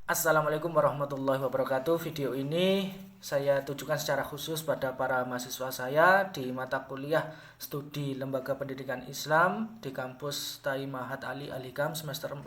Assalamualaikum warahmatullahi wabarakatuh. Video ini saya tujukan secara khusus pada para mahasiswa saya di mata kuliah studi Lembaga Pendidikan Islam di kampus Tai Mahat Ali Alikam semester 4.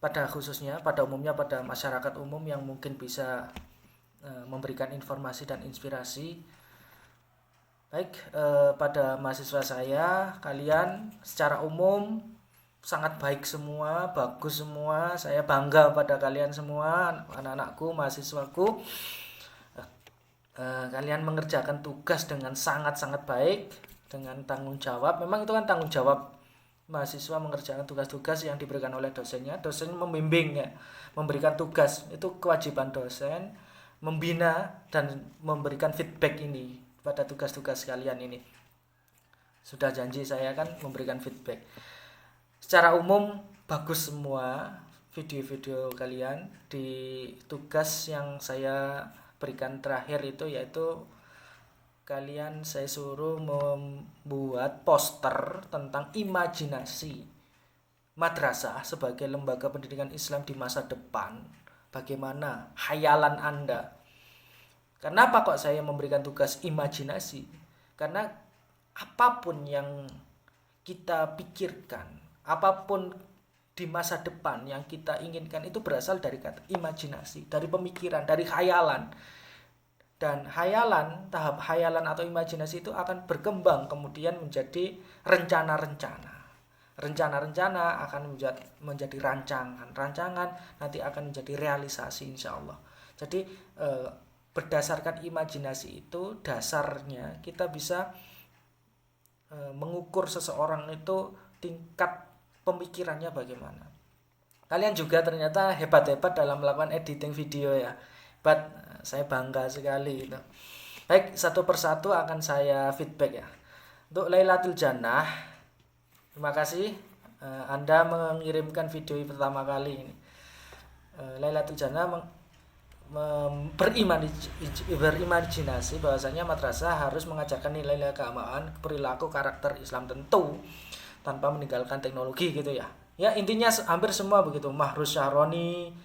Pada umumnya pada masyarakat umum yang mungkin bisa memberikan informasi dan inspirasi. Baik, pada mahasiswa saya, kalian secara umum sangat baik semua, bagus semua. Saya bangga pada kalian semua, anak-anakku, mahasiswaku. Kalian mengerjakan tugas dengan sangat-sangat baik, dengan tanggung jawab. Memang itu kan tanggung jawab mahasiswa mengerjakan tugas-tugas yang diberikan oleh dosennya. Dosen membimbing ya, memberikan tugas. Itu kewajiban dosen membina dan memberikan feedback ini pada tugas-tugas kalian ini. Sudah janji saya kan memberikan feedback. Secara umum bagus semua video-video kalian. Di tugas yang saya berikan terakhir itu yaitu kalian saya suruh membuat poster tentang imajinasi madrasah sebagai lembaga pendidikan Islam di masa depan. Bagaimana hayalan Anda? Kenapa kok saya memberikan tugas imajinasi? Karena apapun yang kita pikirkan, apapun di masa depan yang kita inginkan itu berasal dari kata imajinasi, dari pemikiran, dari khayalan. Dan tahap khayalan atau imajinasi itu akan berkembang kemudian menjadi rencana-rencana. Rencana-rencana akan menjadi rancangan. Rancangan nanti akan menjadi realisasi insya Allah. Jadi berdasarkan imajinasi itu dasarnya kita bisa mengukur seseorang itu tingkat pemikirannya bagaimana. Kalian juga ternyata hebat-hebat dalam melakukan editing video ya. Hebat, saya bangga sekali itu. Baik, satu persatu akan saya feedback ya. Untuk Lailatul Jannah, terima kasih Anda mengirimkan video pertama kali ini. Lailatul Jannah berimajinasi bahwasanya madrasah harus mengajarkan nilai-nilai keagamaan, perilaku, karakter Islam tentu tanpa meninggalkan teknologi gitu ya. Ya intinya hampir semua begitu. Mahrus Syahroni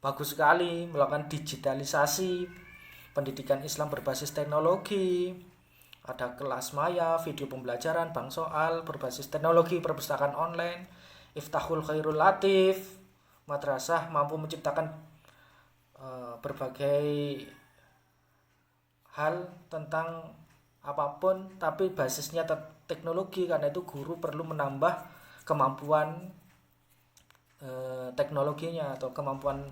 bagus sekali melakukan digitalisasi pendidikan Islam berbasis teknologi. Ada kelas maya, video pembelajaran, bank soal berbasis teknologi, perpustakaan online, Iftahul Khairul Latif. Madrasah mampu menciptakan berbagai hal tentang apapun tapi basisnya teknologi, karena itu guru perlu menambah kemampuan teknologinya atau kemampuan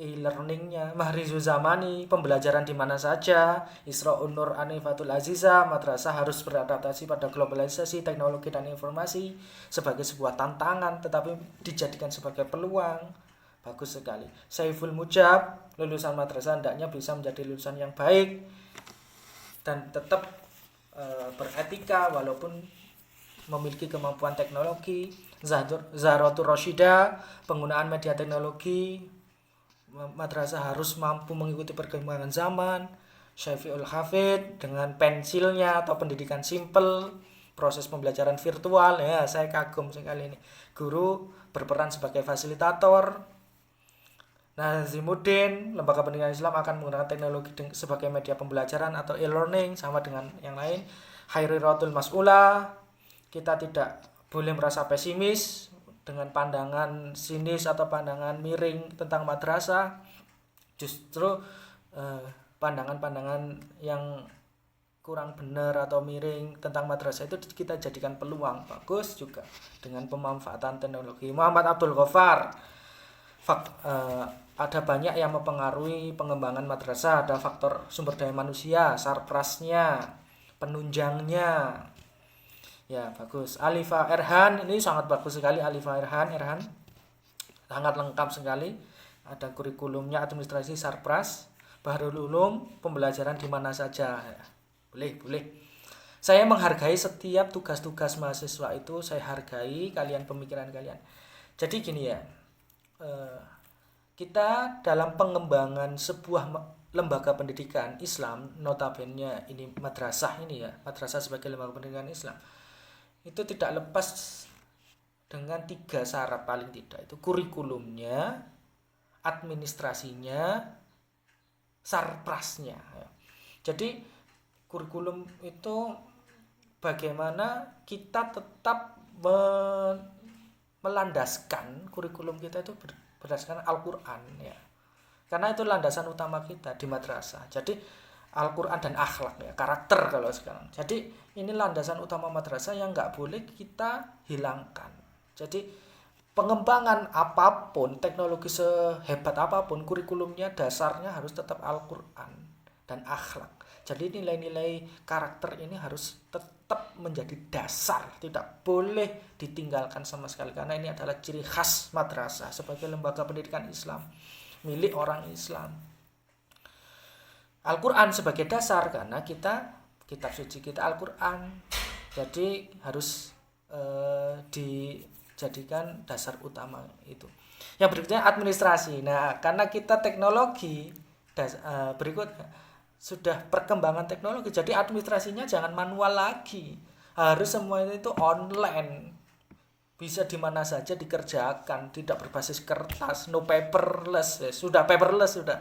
e-learningnya. Mahrizu Zamani, pembelajaran di mana saja. Isra'un Nur Anifatul Aziza, madrasah harus beradaptasi pada globalisasi teknologi dan informasi sebagai sebuah tantangan tetapi dijadikan sebagai peluang. Bagus sekali. Saiful Mujab, lulusan madrasah hendaknya bisa menjadi lulusan yang baik dan tetap beretika walaupun memiliki kemampuan teknologi. Zahratul Rasyida, penggunaan media teknologi, madrasah harus mampu mengikuti perkembangan zaman. Syafiul Hafid dengan pensilnya atau pendidikan simple, proses pembelajaran virtual ya, saya kagum sekali ini. Guru berperan sebagai fasilitator. Nazimuddin, lembaga pendidikan Islam akan menggunakan teknologi sebagai media pembelajaran atau e-learning sama dengan yang lain. Khairiratul Mas'ula, kita tidak boleh merasa pesimis dengan pandangan sinis atau pandangan miring tentang madrasah. Justru pandangan-pandangan yang kurang benar atau miring tentang madrasah itu kita jadikan peluang. Bagus juga dengan pemanfaatan teknologi. Muhammad Abdul Ghaffar, ada banyak yang mempengaruhi pengembangan madrasah. Ada faktor sumber daya manusia, sarprasnya, penunjangnya. Ya bagus. Alifa Erhan, ini sangat bagus sekali. Alifa Erhan sangat lengkap sekali. Ada kurikulumnya, administrasi, sarpras, Bahrul Ulum, pembelajaran di mana saja. Boleh. Saya menghargai setiap tugas-tugas mahasiswa itu, saya hargai kalian, pemikiran kalian. Jadi gini ya, kita dalam pengembangan sebuah lembaga pendidikan Islam, notabene ini madrasah ini ya, madrasah sebagai lembaga pendidikan Islam, itu tidak lepas dengan 3 syarat paling tidak, itu kurikulumnya, administrasinya, sarprasnya. Jadi kurikulum itu bagaimana kita tetap melandaskan kurikulum kita itu berdasarkan Al-Quran ya. Karena itu landasan utama kita di madrasah. Jadi Al-Quran dan akhlak ya, karakter kalau sekarang. Jadi ini landasan utama madrasah yang nggak boleh kita hilangkan. Jadi pengembangan apapun, teknologi sehebat apapun, kurikulumnya dasarnya harus tetap Al-Quran dan akhlak. Jadi nilai-nilai karakter ini harus tetap menjadi dasar, tidak boleh ditinggalkan sama sekali, karena ini adalah ciri khas madrasah sebagai lembaga pendidikan Islam milik orang Islam. Al-Quran sebagai dasar, karena kitab suci kita Al-Quran, jadi harus dijadikan dasar utama itu. Yang berikutnya administrasi. Nah, karena kita teknologi berikutnya sudah perkembangan teknologi, jadi administrasinya jangan manual lagi, harus semua itu online, bisa di mana saja dikerjakan, tidak berbasis kertas, no paperless, sudah paperless, sudah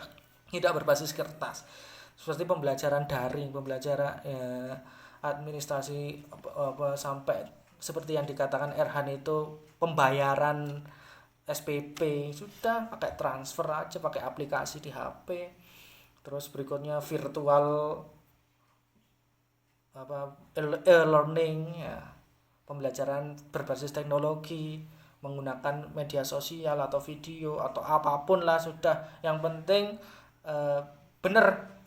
tidak berbasis kertas, seperti pembelajaran daring, pembelajaran administrasi sampai seperti yang dikatakan Erhan itu, pembayaran SPP sudah pakai transfer aja, pakai aplikasi di HP. Terus berikutnya virtual e-learning ya, pembelajaran berbasis teknologi menggunakan media sosial atau video atau apapun lah sudah. Yang penting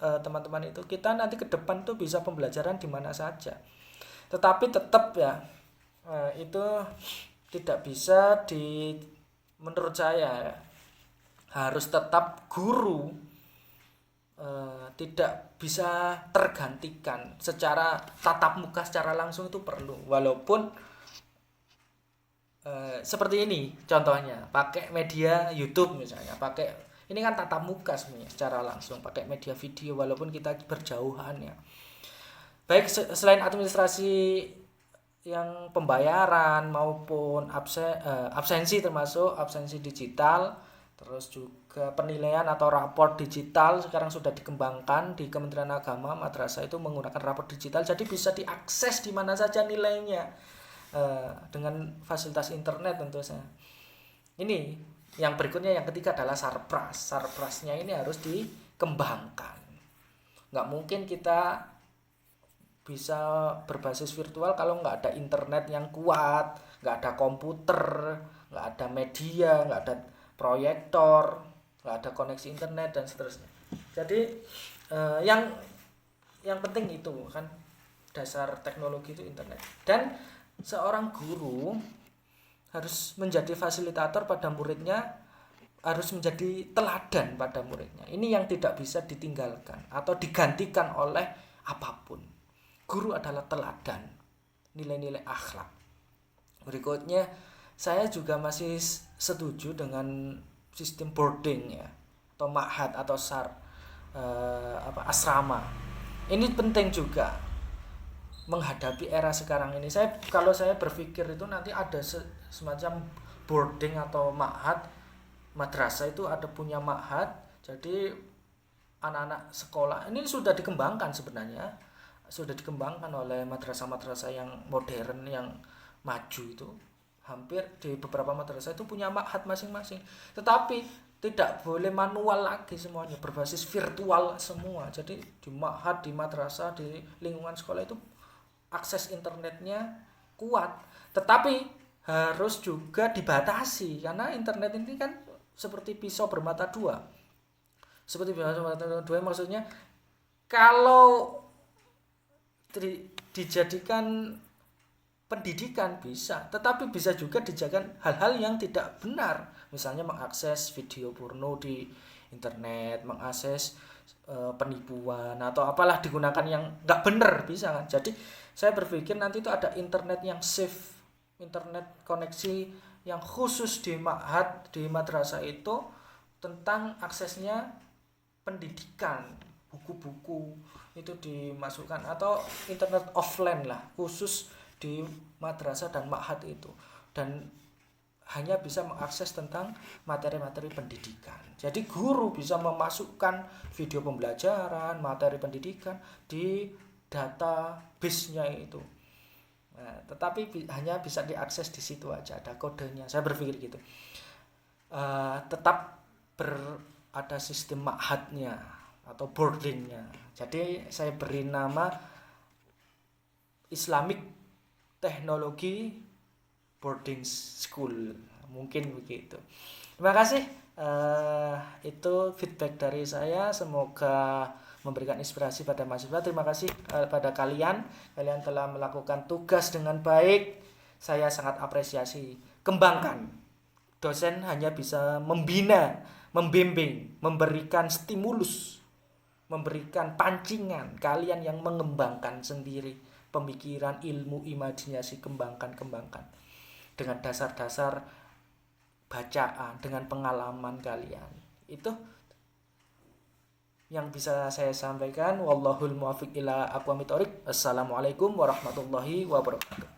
teman-teman, itu kita nanti ke depan tuh bisa pembelajaran di mana saja. Tetapi tetap ya itu tidak bisa menurut saya ya, harus tetap guru tidak bisa tergantikan secara tatap muka secara langsung, itu perlu, walaupun seperti ini contohnya, pakai media YouTube misalnya, pakai ini kan tatap muka semuanya secara langsung, pakai media video walaupun kita berjauhan ya. Baik selain administrasi yang pembayaran maupun absensi, termasuk absensi digital, terus juga penilaian atau raport digital sekarang sudah dikembangkan di Kementerian Agama. Madrasah itu menggunakan raport digital, jadi bisa diakses di mana saja nilainya dengan fasilitas internet tentu saja. Ini yang berikutnya, yang ketiga adalah sarpras. Sarprasnya ini harus dikembangkan. Nggak mungkin kita bisa berbasis virtual kalau nggak ada internet yang kuat, nggak ada komputer, nggak ada media, nggak ada proyektor, nggak ada koneksi internet dan seterusnya. Jadi yang penting itu kan dasar teknologi itu internet. Dan seorang guru harus menjadi fasilitator pada muridnya, harus menjadi teladan pada muridnya. Ini yang tidak bisa ditinggalkan atau digantikan oleh apapun. Guru adalah teladan, nilai-nilai akhlak. Berikutnya, saya juga masih setuju dengan sistem boarding ya, atau ma'had atau asrama. Ini penting juga menghadapi era sekarang ini. Kalau saya berpikir itu nanti ada semacam boarding atau ma'had, madrasah itu ada punya ma'had. Jadi anak-anak sekolah ini sudah dikembangkan sebenarnya, sudah dikembangkan oleh madrasah-madrasah yang modern yang maju itu. Hampir di beberapa madrasah itu punya ma'had masing-masing. Tetapi tidak boleh manual lagi, semuanya berbasis virtual semua. Jadi di ma'had, di madrasah, di lingkungan sekolah itu akses internetnya kuat. Tetapi harus juga dibatasi, karena internet ini kan seperti pisau bermata dua. Seperti pisau bermata dua maksudnya kalau dijadikan pendidikan bisa, tetapi bisa juga dijadikan hal-hal yang tidak benar, misalnya mengakses video porno di internet, mengakses penipuan atau apalah, digunakan yang nggak benar bisa kan. Jadi saya berpikir nanti itu ada internet yang safe, internet koneksi yang khusus di ma'had, di madrasah itu, tentang aksesnya pendidikan, buku-buku itu dimasukkan, atau internet offline lah khusus di madrasah dan ma'had itu. Dan hanya bisa mengakses tentang materi-materi pendidikan. Jadi guru bisa memasukkan video pembelajaran, materi pendidikan di database-nya itu. Nah, tetapi hanya bisa diakses di situ aja, ada kodenya. Saya berpikir gitu. Tetap ada sistem ma'hadnya atau boardingnya. Jadi saya beri nama Islamic Technology Boarding School, mungkin begitu. Terima kasih. Itu feedback dari saya, semoga memberikan inspirasi pada mahasiswa. Terima kasih pada kalian telah melakukan tugas dengan baik. Saya sangat apresiasi. Kembangkan. Dosen hanya bisa membina, membimbing, memberikan stimulus, memberikan pancingan. Kalian yang mengembangkan sendiri pemikiran, ilmu, imajinasi, kembangkan dengan dasar-dasar bacaan, dengan pengalaman kalian. Itu yang bisa saya sampaikan. Wallahul muwaffiq ila aqwamit thoriq. Assalamualaikum warahmatullahi wabarakatuh.